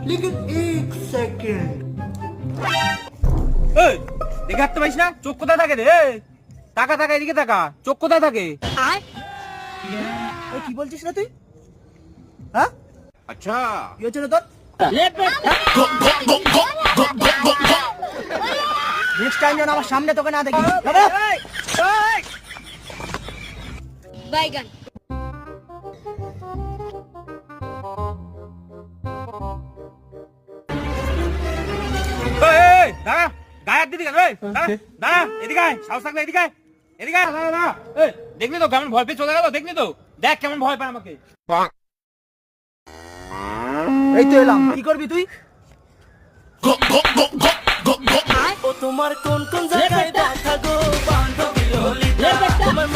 लेकिन एक सेकंड এই দেখে হাঁটতে পারিস না? চোখ কোথায় থাকে রে? টাকা টাকা এদিকে টাকা, চোখ কোথায় থাকে? ওই কি বলছিস না তুই? হ্যাঁ আচ্ছা কি হচ্ছে রে তোর? নেক্সট টাইম যেন আমার সামনে তোকে না দেখি। বাইগান এই দাঁড়া, গায়ে হাত দিবি কেন? এই দাঁড়া, দাঁড়া, এদিকে আয়, সাহস থাকলে এদিকে আয়, এদিকে আয়, দাঁড়া, দাঁড়া। এই দেখলি তো কেমন ভয় পেয়ে চলে গেল, দেখলি তো? দেখ কেমন ভয় পায় আমাকে। এই তো এলাম, কি করবি তুই? ও তোমার কোন কোন জায়গায় দেখা গো বান্ধবী ললিতা, তোমার